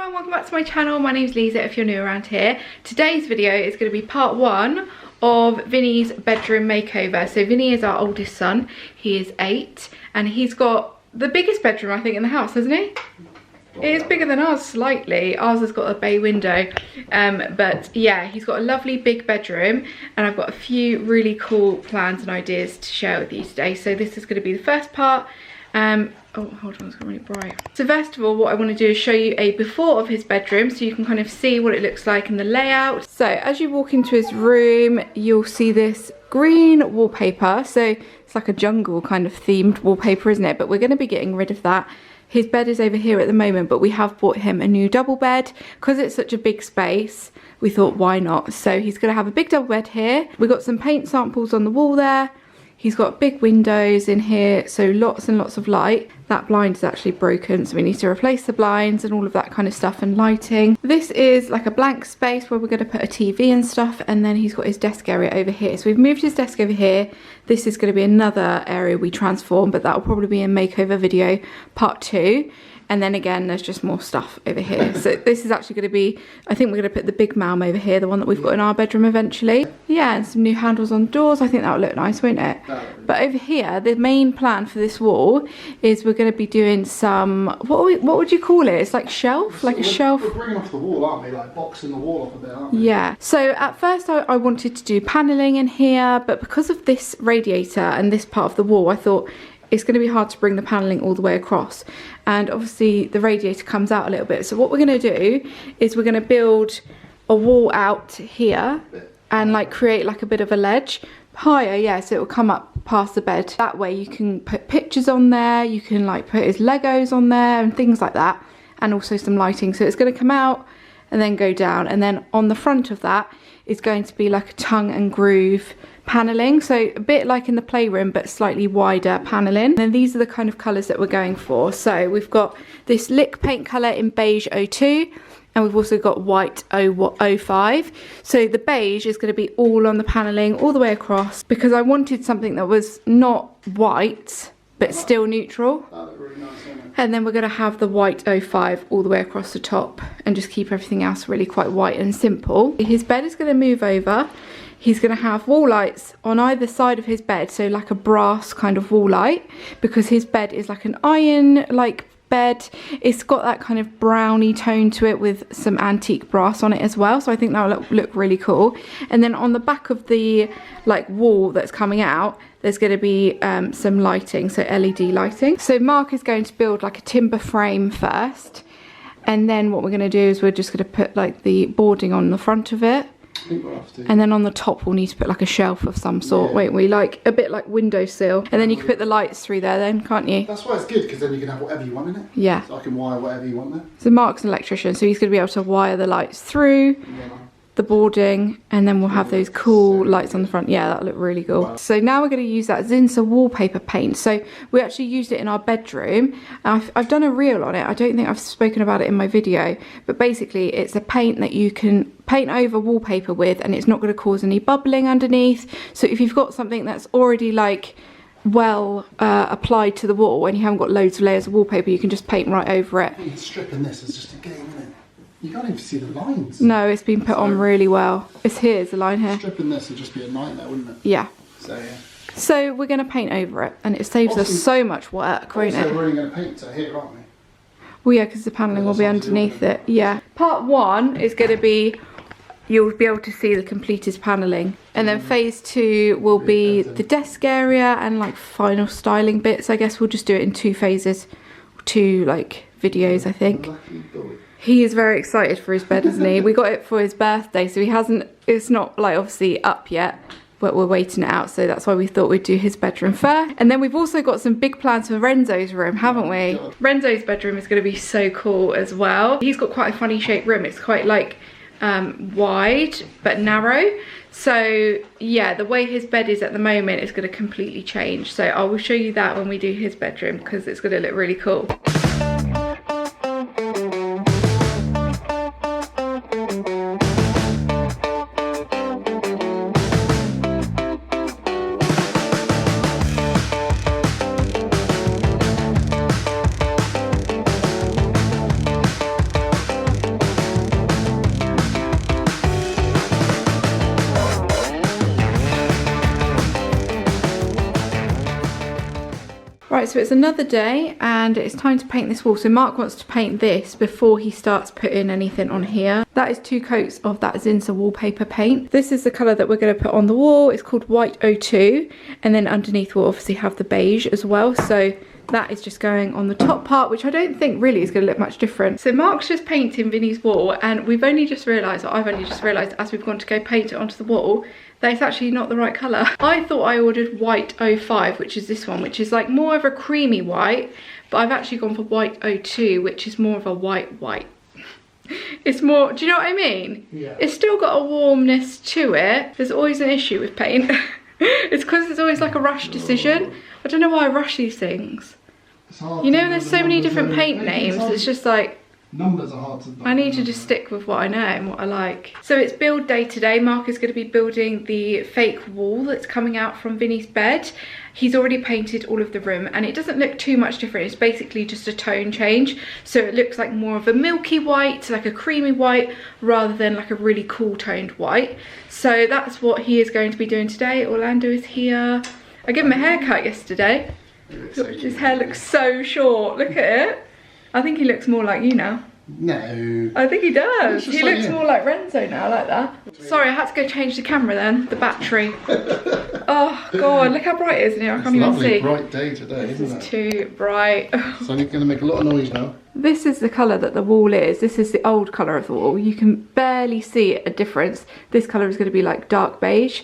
everyone, welcome back to my channel. My name's Lisa if you're new around here. Today's video is going to be part 1 of Vinny's bedroom makeover. So Vinny is our oldest son, he is 8 and he's got the biggest bedroom I think in the house, hasn't he? It is bigger than ours slightly. Ours has got a bay window, but yeah, he's got a lovely big bedroom and I've got a few really cool plans and ideas to share with you today. So this is going to be the first part. Oh, hold on, it's got really bright. So first of all, what I want to do is show you a before of his bedroom so you can kind of see what it looks like in the layout. So as you walk into his room, you'll see this green wallpaper. So it's like a jungle kind of themed wallpaper, isn't it? But we're going to be getting rid of that. His bed is over here at the moment, but we have bought him a new double bed. Because it's such a big space, we thought why not? So he's going to have a big double bed here. We've got some paint samples on the wall there. He's got big windows in here, so lots and lots of light. That blind is actually broken, so we need to replace the blinds and all of that kind of stuff and lighting. This is like a blank space where we're going to put a TV and stuff, and then he's got his desk area over here. So we've moved his desk over here. This is going to be another area we transform, but that will probably be a makeover video part 2. And then again, there's just more stuff over here. So this is actually going to be, I think we're going to put the big Malm over here, the one that we've got in our bedroom eventually. Yeah, and some new handles on doors. I think that would look nice, won't it? But over here, the main plan for this wall is we're going to be doing some, what would you call it? It's like shelf, like a shelf. We're bringing off the wall, aren't we? Like boxing the wall off a bit, aren't we? Yeah. So at first I wanted to do paneling in here, but because of this radiator and this part of the wall, I thought, it's going to be hard to bring the paneling all the way across, and obviously the radiator comes out a little bit. So what we're going to do is we're going to build a wall out here and like create like a bit of a ledge higher, yeah, so it will come up past the bed. That way you can put pictures on there, you can like put his Legos on there and things like that, and also some lighting. So it's going to come out and then go down, and then on the front of that is going to be like a tongue and groove paneling, so a bit like in the playroom but slightly wider paneling. And then these are the kind of colours that we're going for. So we've got this lick paint colour in beige 02, and we've also got white 05. So the beige is going to be all on the paneling all the way across, because I wanted something that was not white but still neutral. That looked really nice, isn't it? And then we're going to have the white 05 all the way across the top and just keep everything else really quite white and simple. His bed is going to move over. He's going to have wall lights on either side of his bed, so like a brass kind of wall light, because his bed is like an iron like bed. It's got that kind of browny tone to it with some antique brass on it as well, so I think that will look really cool. And then on the back of the like wall that's coming out, there's going to be some lighting, so LED lighting. So Mark is going to build like a timber frame first, and then what we're going to do is we're just going to put like the boarding on the front of it. I think we'll have to. And then on the top we'll need to put like a shelf of some sort, Yeah. won't we? Like a bit like windowsill. And then you can put the lights through there then, can't you? That's why it's good, because then you can have whatever you want in it. Yeah. So I can wire whatever you want there. So Mark's an electrician, so he's going to be able to wire the lights through Yeah. the boarding, and then we'll have those cool lights on the front. Yeah, that'll look really cool. Wow. So now we're going to use that Zinsser wallpaper paint. So we actually used it in our bedroom. I've done a reel on it. I don't think I've spoken about it in my video, but basically it's a paint that you can paint over wallpaper with, and it's not going to cause any bubbling underneath. So if you've got something that's already like well applied to the wall and you haven't got loads of layers of wallpaper, you can just paint right over it. I think stripping this is just a game, isn't it? You can't even see the lines. No, it's been put on really well. It's here's the line here. Stripping this would just be a nightmare, wouldn't it? Yeah. So yeah. So we're going to paint over it, and it saves us so much work, won't Also, it? we're only going to paint to here, aren't we? Well, yeah, because the paneling will be underneath it. Yeah. Part 1 is going to be, you'll be able to see the completed paneling, and then phase 2 will be the desk area and like final styling bits. I guess we'll just do it in 2 phases, 2 like videos, I think. Lucky boy. He is very excited for his bed, isn't he? We got it for his birthday, so he hasn't, it's not like obviously up yet, but we're waiting it out, so that's why we thought we'd do his bedroom first. And then we've also got some big plans for Renzo's room, haven't we? God. Renzo's bedroom is going to be so cool as well. He's got quite a funny shaped room. It's quite like wide but narrow. So yeah, the way his bed is at the moment is going to completely change. So I will show you that when we do his bedroom, because it's going to look really cool. so it's another day and it's time to paint this wall. So Mark wants to paint this before he starts putting anything on here. That is 2 coats of that Zinsser wallpaper paint. This is the colour that we're going to put on the wall. It's called White 02, and then underneath we'll obviously have the beige as well. So that is just going on the top part, which I don't think really is going to look much different. So Mark's just painting Vinny's wall, and we've only just realised, or I've only just realised as we've gone to go paint it onto the wall, that it's actually not the right colour. I thought I ordered White 05, which is this one, which is like more of a creamy white, but I've actually gone for White 02, which is more of a white. It's more, do you know what I mean? Yeah. It's still got a warmness to it. There's always an issue with paint. It's because it's always like a rush decision. I don't know why I rush these things. You know, there's so many different paint names. It's just like, numbers are hard to... I need to just stick with what I know and what I like. So it's build day today. Mark is going to be building the fake wall that's coming out from Vinny's bed. He's already painted all of the room and it doesn't look too much different. It's basically just a tone change. So it looks like more of a milky white, like a creamy white, rather than like a really cool toned white. So that's what he is going to be doing today. Orlando is here. I gave him a haircut yesterday. His hair looks so short. Look at it. I think he looks more like you now. No. I think he does. He like looks him. more like Renzo now, like that. Sorry, I had to go change the camera then. The battery. Oh god, look how bright it is in here. I can't even see. Bright day today, isn't it? It's too bright. It's only going to make a lot of noise now. This is the colour that the wall is. This is the old colour of the wall. You can barely see a difference. This colour is going to be like dark beige.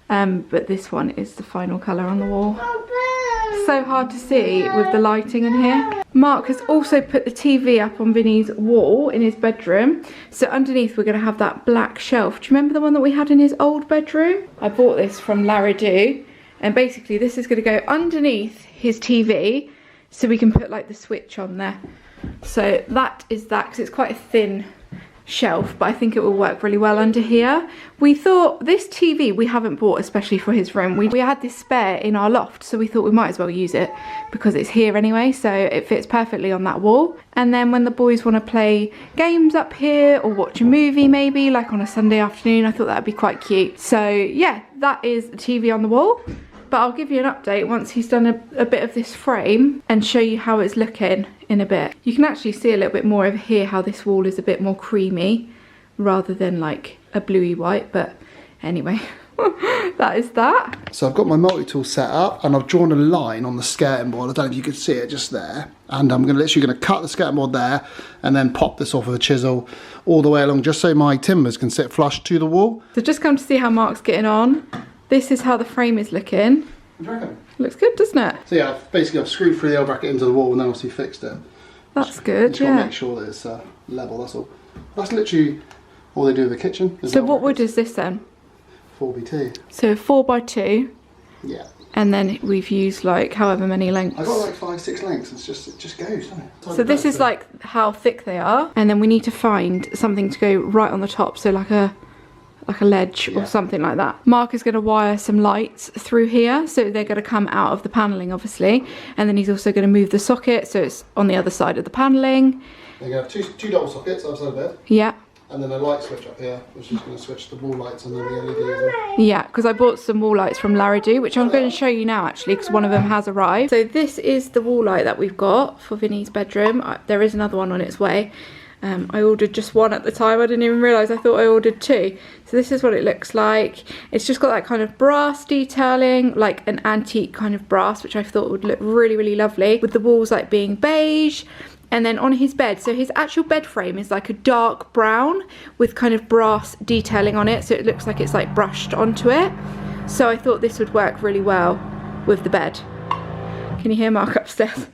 But this one is the final colour on the wall. So hard to see with the lighting in here. Mark has also put the TV up on Vinny's wall in his bedroom. So underneath we're going to have that black shelf. Do you remember the one that we had in his old bedroom? I bought this from Laredo, and basically this is going to go underneath his TV so we can put like the switch on there. So that is that, because it's quite a thin shelf, but I think it will work really well under here. We thought this TV we haven't bought especially for his room. We had this spare in our loft, so we thought we might as well use it because it's here anyway, so it fits perfectly on that wall. And then when the boys want to play games up here or watch a movie maybe, like on a Sunday afternoon, I thought that would be quite cute. So yeah, that is the TV on the wall. But I'll give you an update once he's done a bit of this frame and show you how it's looking in a bit. You can actually see a little bit more over here how this wall is a bit more creamy rather than like a bluey white, but anyway, that is that. So I've got my multi-tool set up and I've drawn a line on the skirting board. I don't know if you can see it just there. And I'm literally going to cut the skirting board there and then pop this off with a chisel all the way along just so my timbers can sit flush to the wall. So just come to see how Mark's getting on. This is how the frame is looking. What do you reckon? Looks good, doesn't it? So yeah, I've screwed through the L bracket into the wall and then obviously fixed it. That's good, just gotta make sure that it's level, that's all. That's literally all they do with the kitchen. So what wood is this then? 4BT. So 4x2. Yeah. And then we've used like however many lengths. I got like 5-6 lengths. It just goes, doesn't it? So this is like how thick they are, and then we need to find something to go right on the top, so like a ledge or something like that. Mark is going to wire some lights through here, so they're going to come out of the panelling obviously, and then he's also going to move the socket so it's on the other side of the panelling. They're going to have two double sockets outside the bed. Yeah. And then a light switch up here, which is going to switch the wall lights and then the LED as well. Yeah, because I bought some wall lights from Laredo, which I'm going to show you now actually, because one of them has arrived. So this is the wall light that we've got for Vinny's bedroom. There is another one on its way. I ordered just one at the time. I didn't even realise. I thought I ordered two. So this is what it looks like. It's just got that kind of brass detailing, like an antique kind of brass, which I thought would look really, really lovely, with the walls like being beige. And then on his bed, so his actual bed frame is like a dark brown with kind of brass detailing on it, so it looks like it's like brushed onto it. So I thought this would work really well with the bed. Can you hear Mark upstairs?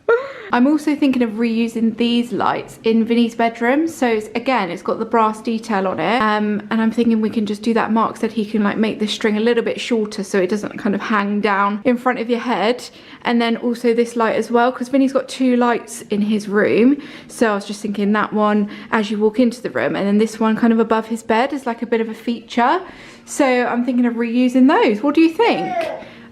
I'm also thinking of reusing these lights in Vinny's bedroom. So it's got the brass detail on it. And I'm thinking we can just do that. Mark said he can like make this string a little bit shorter so it doesn't kind of hang down in front of your head. And then also this light as well, because Vinny's got two lights in his room. So I was just thinking that one as you walk into the room, and then this one kind of above his bed is like a bit of a feature. So I'm thinking of reusing those. What do you think?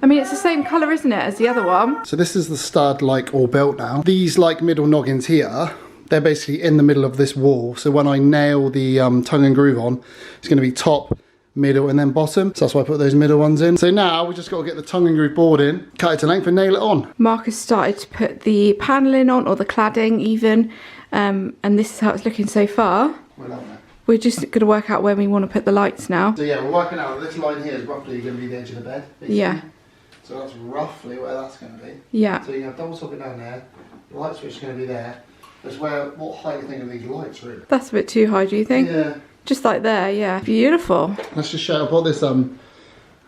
I mean, it's the same colour, isn't it, as the other one? So this is the stud, like, all built now. These, like, middle noggins here, they're basically in the middle of this wall. So when I nail the tongue and groove on, it's going to be top, middle and then bottom. So that's why I put those middle ones in. So now we just got to get the tongue and groove board in, cut it to length and nail it on. Mark has started to put the paneling on, or the cladding even, and this is how it's looking so far. We're just going to work out where we want to put the lights now. So yeah, we're working out this line here is roughly going to be the edge of the bed. Basically. Yeah. So that's roughly where that's going to be. Yeah. So you have double socket down there, the light switch is going to be there. That's where, what height do you think of these lights really? That's a bit too high, do you think? Yeah. Just like there, yeah. Beautiful. Let's just show, I bought this,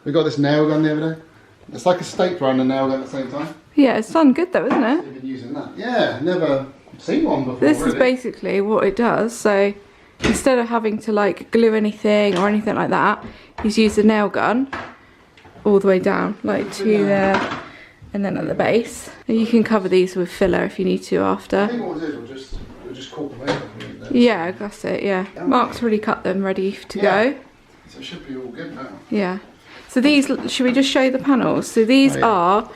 we got this nail gun the other day. It's like a stapler and a nail gun at the same time. Yeah, it's done good though, isn't it? You've been using that. Yeah, never seen one before. This really. is basically what it does. So instead of having to like glue anything or anything like that, he's used a nail gun all the way down, like to there, and then at the base. And you can cover these with filler if you need to after. I think what we'll do is we'll just cork them over. Yeah, that's it, yeah. Mark's already cut them ready to go. So it should be all good now. Yeah. So these, should we just show you the panels? So these are,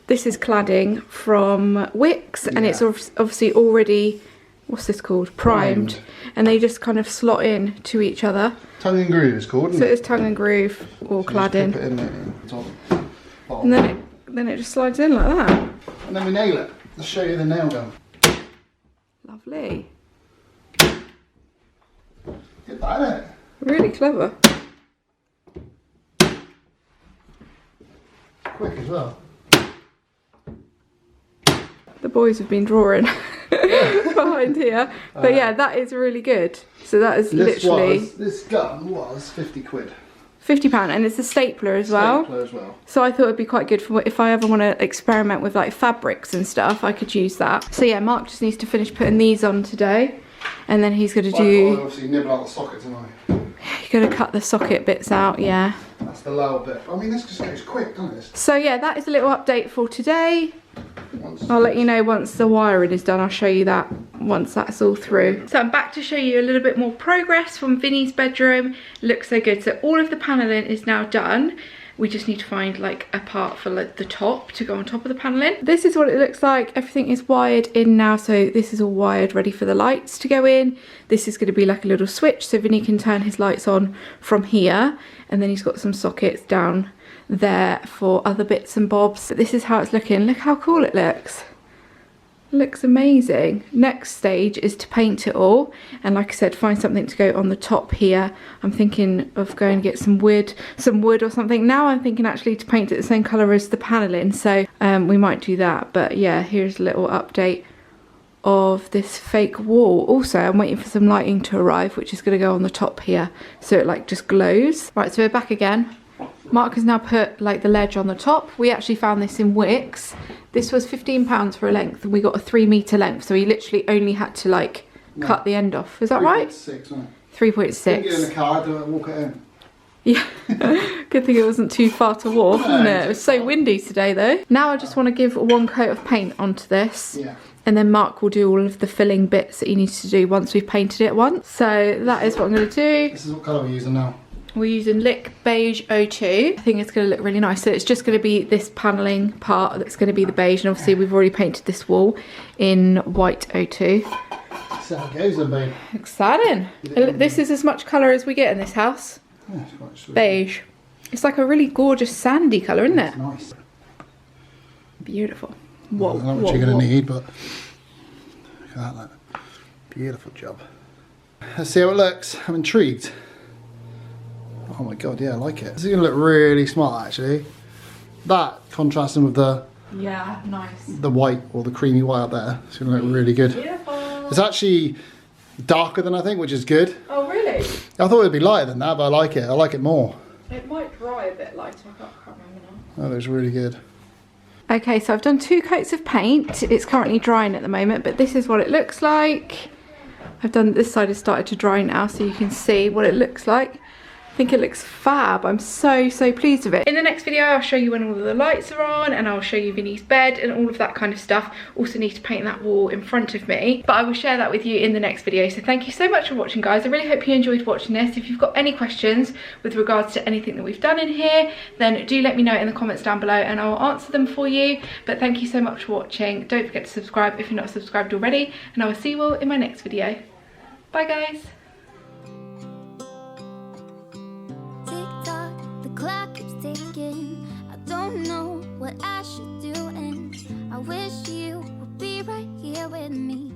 this is cladding from Wix, and it's obviously already, what's this called? Primed. And they just kind of slot in to each other. Tongue and groove is called, isn't So it? it's tongue and groove or So cladding. just put it in there, top, And then it just slides in like that. and then we nail it. Let's show you the nail gun. Lovely. Get that in it. Really clever. Quick as well. The boys have been drawing behind here. But yeah, that is really good. So that is literally This gun was 50 quid. £50, and it's a stapler as well. Stapler as well. So I thought it'd be quite good for if I ever want to experiment with like fabrics and stuff, I could use that. So yeah, Mark just needs to finish putting these on today, and then he's going to I'll obviously nibble out the socket tonight. You're going to cut the socket bits out, yeah. That's the lower bit. I mean, this just goes quick, doesn't it? So yeah, that is a little update for today. I'll let you know once the wiring is done. I'll show you that once that's all through. So I'm back to show you a little bit more progress from Vinny's bedroom. Looks so good. So all of the paneling is now done. We just need to find like a part for like the top to go on top of the paneling. This is what it looks like. Everything is wired in now. So this is all wired ready for the lights to go in. This is going to be like a little switch so Vinny can turn his lights on from here. And then he's got some sockets down there for other bits and bobs. But this is how it's looking. Look how cool it looks. Looks amazing. Next stage is to paint it all, and like I said, find something to go on the top here. I'm thinking of going to get some wood or something. Now I'm thinking actually to paint it the same colour as the paneling, so we might do that. But yeah, here's a little update of this fake wall. Also, I'm waiting for some lighting to arrive, which is going to go on the top here, so it like just glows. Right, so we're back again. Mark has now put like the ledge on the top. We actually found this in Wix. This was £15 for a length, and we got a 3 metre length, so he literally only had to like cut the end off. Is that right? 3.6, wasn't it? 3.6. Get in the car, do it, walk it in. Yeah, good thing it wasn't too far to walk, wasn't it? It was so windy today though. Now I just want to give one coat of paint onto this. Yeah. And then Mark will do all of the filling bits that he needs to do once we've painted it once. So that is what I'm going to do. This is what colour we're using now. We're using Lick Beige 02. I think it's going to look really nice. So it's just going to be this paneling part that's going to be the beige. And obviously we've already painted this wall in white 02. So how it goes then, babe. Exciting. This is as much colour as we get in this house. Yeah, it's quite sweet. Beige. It's like a really gorgeous sandy colour, isn't it? It's nice. Beautiful. Whoa, I don't know what you're going to need, but look at that. Beautiful job. Let's see how it looks. I'm intrigued. Oh my god, yeah, I like it. This is going to look really smart, actually. That contrasting with the nice. The white or the creamy white up there. It's going to look really good. Beautiful. It's actually darker than I think, which is good. Oh, really? I thought it would be lighter than that, but I like it. I like it more. It might dry a bit lighter. I can't remember now. Oh, that's really good. Okay, so I've done 2 coats of paint. It's currently drying at the moment, but this is what it looks like. I've done this side has started to dry now, so you can see what it looks like. I think it looks fab. I'm so pleased with it. In the next video I'll show you when all of the lights are on, and I'll show you Vinny's bed and all of that kind of stuff. Also need to paint that wall in front of me, but I will share that with you in the next video. So thank you so much for watching, guys. I really hope you enjoyed watching this. If you've got any questions with regards to anything that we've done in here, then do let me know in the comments down below and I will answer them for you. But thank you so much for watching. Don't forget to subscribe if you're not subscribed already, and I will see you all in my next video. Bye guys. don't know what I should do, and I wish you would be right here with me.